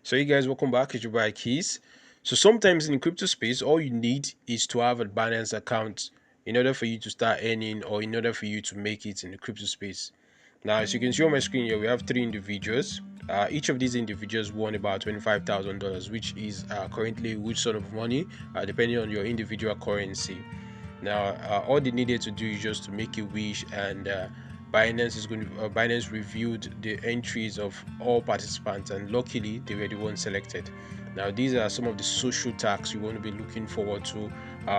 So you guys, welcome back. It's your boy Keys. So sometimes in the crypto space, all you need is to have a Binance account in order for you to start earning or in order for you to make it in the crypto space. Now, as you can see on my screen here, we have three individuals. Each of these individuals won about $25,000, which is currently a good sort of money, depending on your individual currency. Now, all they needed to do is just to make a wish, and Binance reviewed the entries of all participants, and luckily they were the ones selected. Now, these are some of the social tags you want to be looking forward to.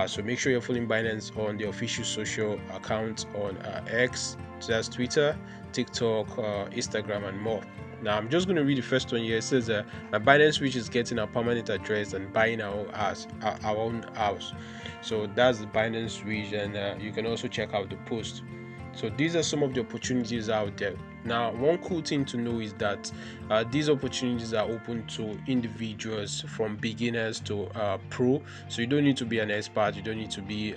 So make sure you're following Binance on the official social account on X, so that's Twitter, TikTok, Instagram, and more. Now I'm just going to read the first one here. It says, "My Binance wish is getting a permanent address and buying our own house." So that's the Binance wish, and you can also check out the post. So these are some of the opportunities out there. Now, one cool thing to know is that these opportunities are open to individuals from beginners to pro. So you don't need to be an expert. You don't need to be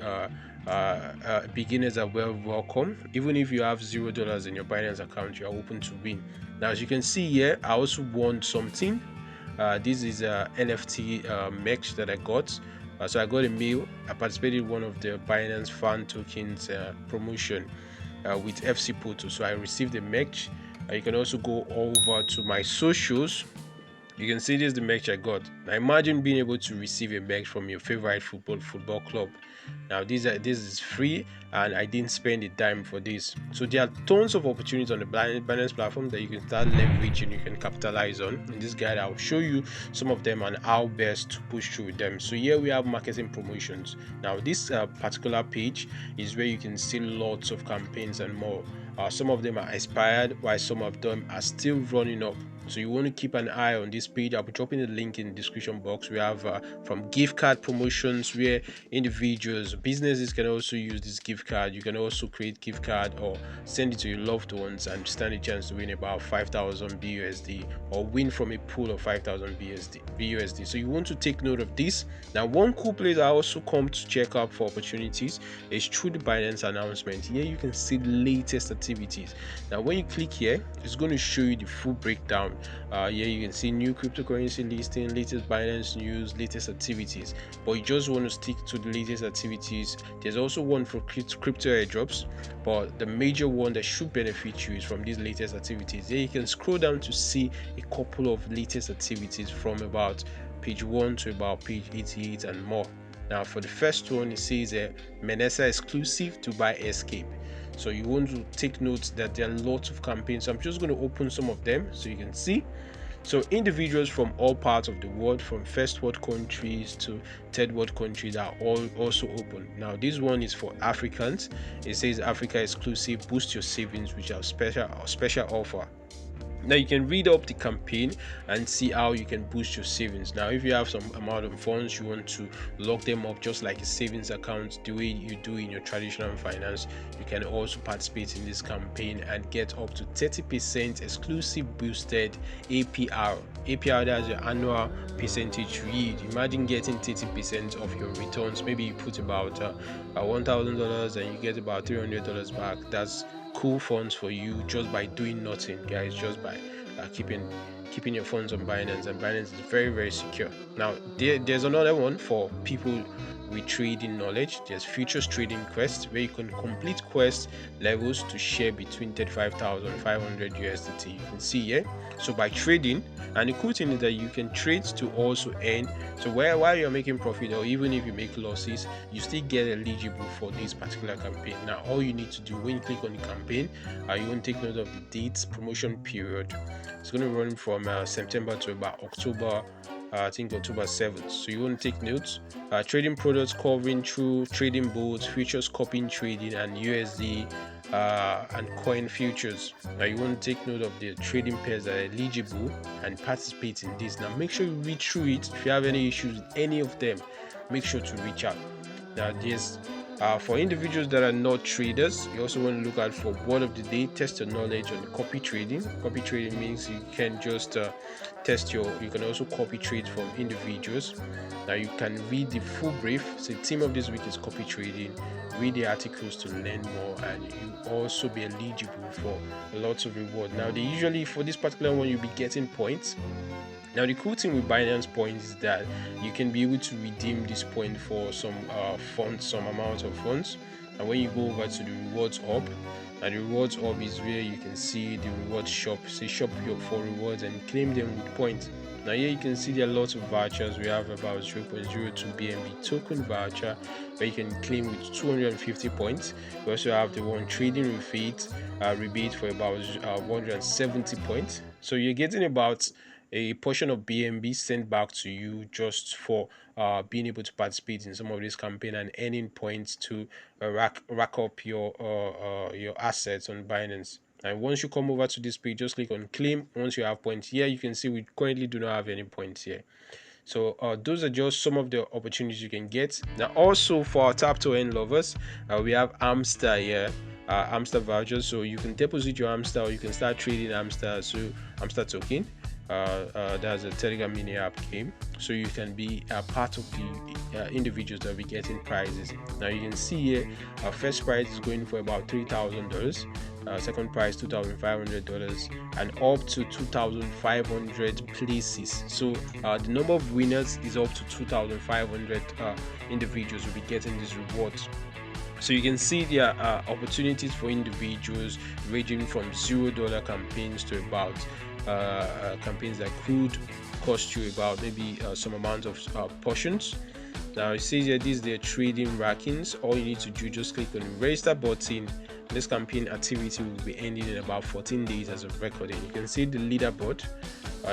beginners are well welcome. Even if you have $0 in your Binance account, you are open to win. Now, as you can see here, I also won something. This is a NFT merch that I got. So I got a mail. I participated in one of the Binance fan tokens promotion with FC Poto. So I received a merch. You can also go over to my socials. You can see this is the merch I got. Now imagine being able to receive a merch from your favorite football club. Now this is free, and I didn't spend a dime for this. So there are tons of opportunities on the Binance platform that you can start leveraging, you can capitalize on. In this guide, I'll show you some of them and how best to push through them. So here we have marketing promotions. Now this particular page is where you can see lots of campaigns and more. Some of them are expired, while some of them are still running up. So you want to keep an eye on this page. I'll be dropping the link in the description box. We have from gift card promotions, where individuals, businesses can also use this gift card. You can also create gift card or send it to your loved ones and stand a chance to win about 5,000 BUSD or win from a pool of 5,000 BUSD. So you want to take note of this. Now, one cool place I also come to check out for opportunities is through the Binance announcement. Here you can see the latest activities. Now, when you click here, it's going to show you the full breakdown. Here you can see new cryptocurrency listing, latest Binance news, latest activities. But you just want to stick to the latest activities. There's also one for crypto airdrops, but the major one that should benefit you is from these latest activities. Here you can scroll down to see a couple of latest activities from about page 1 to about page 88 and more. Now for the first one, it says Menesa exclusive to buy Escape. So you want to take note that there are lots of campaigns. So I'm just going to open some of them so you can see. So individuals from all parts of the world, from first world countries to third world countries, are all also open. Now this one is for Africans. It says Africa exclusive, boost your savings, which are special offer. Now you can read up the campaign and see how you can boost your savings. Now if you have some amount of funds, you want to lock them up just like a savings account, the way you do in your traditional finance, you can also participate in this campaign and get up to 30% exclusive boosted APR. APR, that's your annual percentage yield. Imagine getting 30% of your returns. Maybe you put about $1,000 and you get about $300 back. That's cool funds for you just by doing nothing, guys, just by keeping your funds on Binance. And Binance is very, very secure. Now there's another one for people with trading knowledge. There's futures trading quest, where you can complete quest levels to share between 35,500 USDT. You can see here. So by trading, and the cool thing is that you can trade to also earn. So while you're making profit, or even if you make losses, you still get eligible for this particular campaign. Now all you need to do when you click on the campaign, you want to take note of the dates, promotion period. It's going to run from September to about October, I think October 7th. So you want to take notes. Trading products covering through trading boards, futures, copying trading, and USD and coin futures. Now you want to take note of the trading pairs that are eligible and participate in this. Now make sure you read through it. If you have any issues with any of them, make sure to reach out. Now there's for individuals that are not traders, you also want to look out for word of the day, test your knowledge on copy trading. Copy trading means you can just you can also copy trade from individuals. Now you can read the full brief. So the theme of this week is copy trading. Read the articles to learn more, and you also be eligible for lots of reward. Now they usually, for this particular one, you'll be getting points. Now the cool thing with Binance points is that you can be able to redeem this point for some funds, some amount of funds. And when you go over to the rewards hub, and the rewards hub is where you can see the rewards shop. Say shop for rewards and claim them with points. Now here you can see there are lots of vouchers. We have about 0.02 BNB token voucher where you can claim with 250 points. We also have the one trading rebate for about 170 points. So you're getting about a portion of BNB sent back to you just for being able to participate in some of this campaign and earning points to rack up your assets on Binance. And once you come over to this page, just click on claim. Once you have points here, you can see we currently do not have any points here. So those are just some of the opportunities you can get. Now also for our tap to earn lovers, we have Amster here, Amster vouchers. So you can deposit your Amster or you can start trading Amster, so Amster token. There's a Telegram mini app game, so you can be a part of the individuals that will be getting prizes. Now you can see here our first prize is going for about $3,000, second prize $2,500, and up to 2,500 places. So the number of winners is up to 2,500 individuals will be getting these rewards. So you can see there are opportunities for individuals ranging from $0 campaigns to about campaigns that could cost you about maybe some amount of portions. Now it says here these are their trading rankings. All you need to do, just click on the register button. This campaign activity will be ending in about 14 days as of recording. You can see the leaderboard.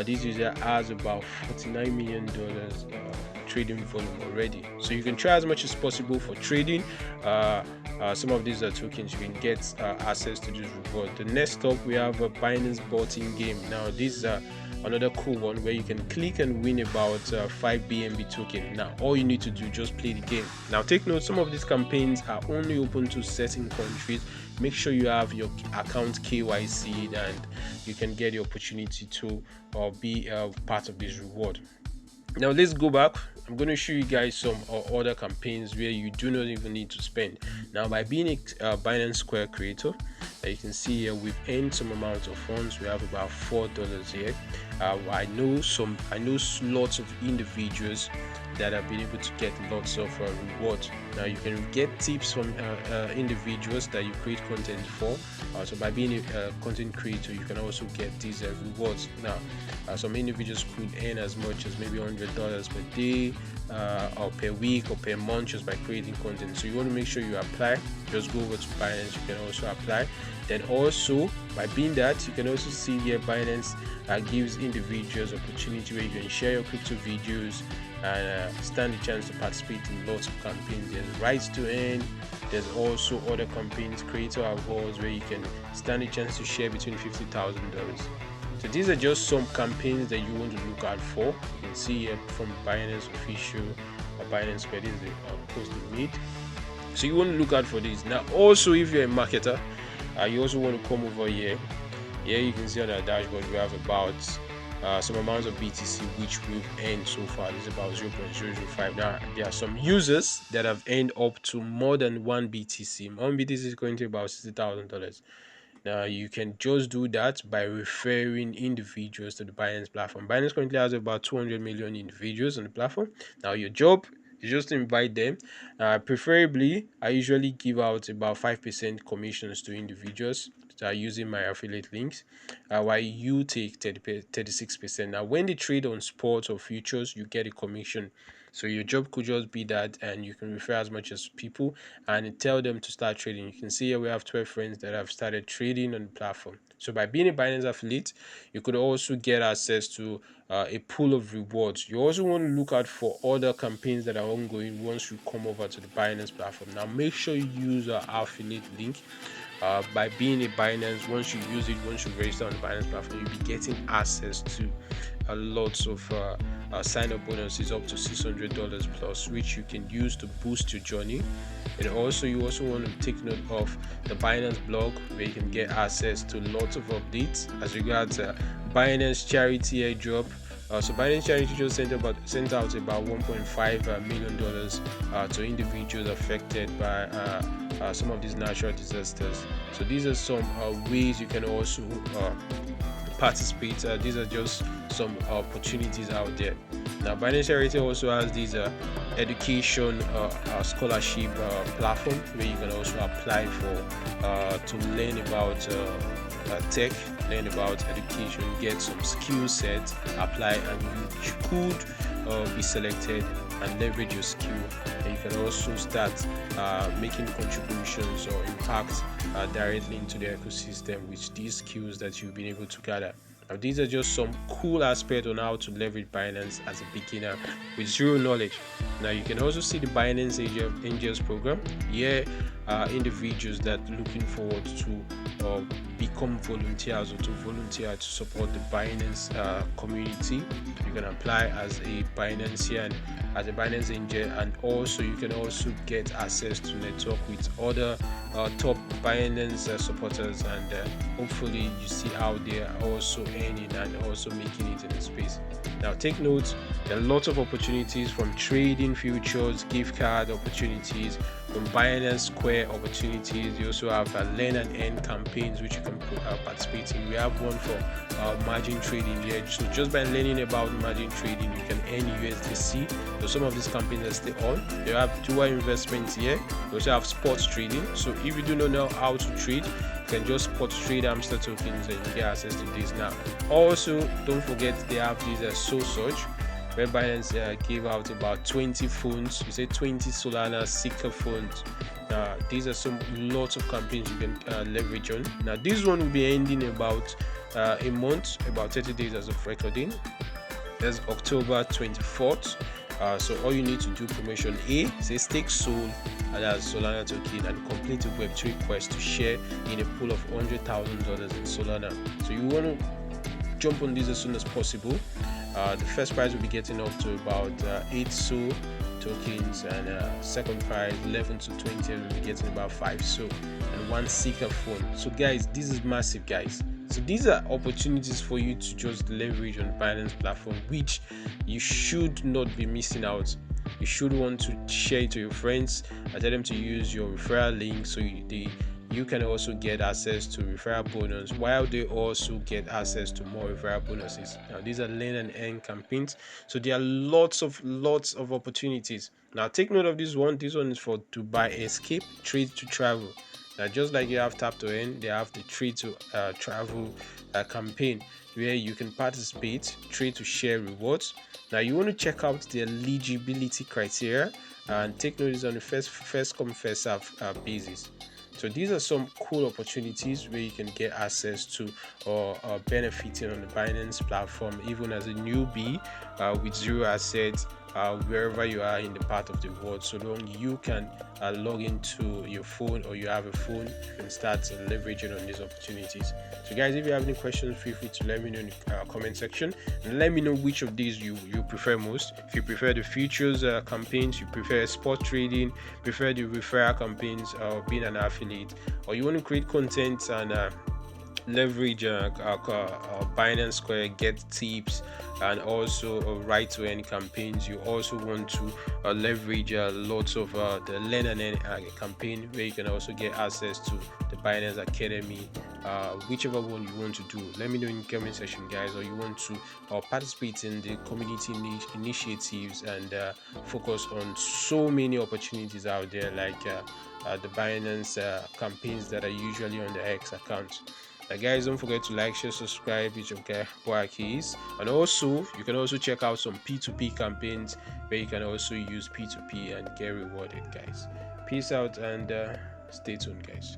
This user has about $49 million trading volume already, so you can try as much as possible for trading. Some of these are tokens you can get access to this reward. The next up we have a Binance bot-in game. Now this is another cool one where you can click and win about 5 BNB token. Now all you need to do, just play the game. Now take note, some of these campaigns are only open to certain countries. Make sure you have your account KYC and you can get the opportunity to be part of this reward. Now let's go back. I'm going to show you guys some other campaigns where you do not even need to spend. Now by being a Binance Square creator, you can see here we've earned some amount of funds. We have about $4 here. I know lots of individuals that have been able to get lots of rewards. Now you can get tips from individuals that you create content for. So by being a content creator, you can also get these rewards. Now some individuals could earn as much as maybe $100 per day or per week or per month just by creating content. So you want to make sure you apply. Just go over to Binance, you can also apply. Then also by being that, you can also see here Binance gives individuals opportunity where you can share your crypto videos and stand a chance to participate in lots of campaigns. There's rights to earn. There's also other campaigns, creator awards, where you can stand a chance to share between $50,000. So these are just some campaigns that you want to look out for. You can see here from Binance official or Binance Square, this is the post we made. So you want to look out for these. Now also, if you're a marketer, you also want to come over here. Here you can see on our dashboard we have about some amounts of BTC which we've earned so far. This is about 0.005. Now there are some users that have earned up to more than 1 BTC. 1 BTC is going to about $60,000. Now you can just do that by referring individuals to the Binance platform. Binance currently has about 200 million individuals on the platform. Now your job is just to invite them. Preferably, I usually give out about 5% commissions to individuals that are using my affiliate links, while you take 36%. Now when they trade on sports or futures, you get a commission. So your job could just be that, and you can refer as much as people and tell them to start trading. You can see here we have 12 friends that have started trading on the platform. So by being a Binance affiliate, you could also get access to a pool of rewards. You also want to look out for other campaigns that are ongoing once you come over to the Binance platform. Now make sure you use our affiliate link. By being a Binance, once you use it, once you register on the Binance platform, you'll be getting access to lots of sign-up bonuses up to $600 plus, which you can use to boost your journey. And also you also want to take note of the Binance blog, where you can get access to lots of updates as regards Binance charity airdrop. So Binance Charity just sent out about $1.5 million to individuals affected by some of these natural disasters. So these are some ways you can also participate. These are just some opportunities out there. Now Binance Charity also has these education scholarship platform where you can also apply for to learn about tech, learn about education, get some skill set, apply, and you could be selected and leverage your skill. And you can also start making contributions or impact directly into the ecosystem with these skills that you've been able to gather. Now, these are just some cool aspects on how to leverage Binance as a beginner with zero knowledge. Now, you can also see the Binance Angels program here. Individuals that looking forward to become volunteers or to volunteer to support the Binance community. You can apply as a Binancean, as a Binance Angel, and also you can also get access to network with other top Binance supporters, and hopefully you see how they are also earning and also making it in the space. Now take note, there are lots of opportunities from trading futures, gift card opportunities, from Binance Square opportunities. You also have learn and earn campaigns which you can participate in. We have one for margin trading here. So just by learning about margin trading, you can earn USDC. So some of these campaigns are still on. You have dual investments here. You also have sports trading. So if you do not know how to trade, you can just spot trade Hamster tokens and you get access to this. Now also don't forget they have these so such where Binance gave out about 20 phones. You say 20 Solana Seeker phones. These are some lots of campaigns you can leverage on. Now this one will be ending about a month, about 30 days as of recording. That's October 24th. So all you need to do, promotion A, say stake Sol and as Solana token and complete a Web3 quest to share in a pool of $100,000 in Solana. So you want to jump on this as soon as possible. The first prize will be getting up to about 8 SO tokens, and second prize 11 to 20 will be getting about 5 SO and 1 Seeker phone. So guys, this is massive, guys. So these are opportunities for you to just leverage on Binance platform, which you should not be missing out. You should want to share it to your friends and tell them to use your referral link so you can also get access to referral bonus, while they also get access to more referral bonuses. Now these are learn and earn campaigns, so there are lots of opportunities. Now take note of this one. This one is for to buy escape, trade to travel. Now just like you have tap to earn, they have the trade to travel campaign where you can participate, trade to share rewards. Now you want to check out the eligibility criteria and take notice on the first come first serve basis. So these are some cool opportunities where you can get access to or benefiting on the Binance platform, even as a newbie with zero assets, wherever you are in the part of the world. So long you can log into your phone or you have a phone, you can start leveraging on these opportunities. So guys, if you have any questions, feel free to let me know in the comment section and let me know which of these you prefer most. If you prefer the futures campaigns, you prefer spot trading, prefer the referral campaigns, or being an affiliate, or you want to create content and leverage Binance Square, get tips, and also right to earn campaigns. You also want to leverage lots of the learn and earn campaign where you can also get access to the Binance Academy. Whichever one you want to do, let me know in the comment section, guys. Or you want to participate in the community initiatives and focus on so many opportunities out there, like the Binance campaigns that are usually on the X account. Guys, don't forget to like, share, subscribe. It's your guy Akahilz, and also you can also check out some P2P campaigns where you can also use P2P and get rewarded, guys. Peace out and stay tuned, guys.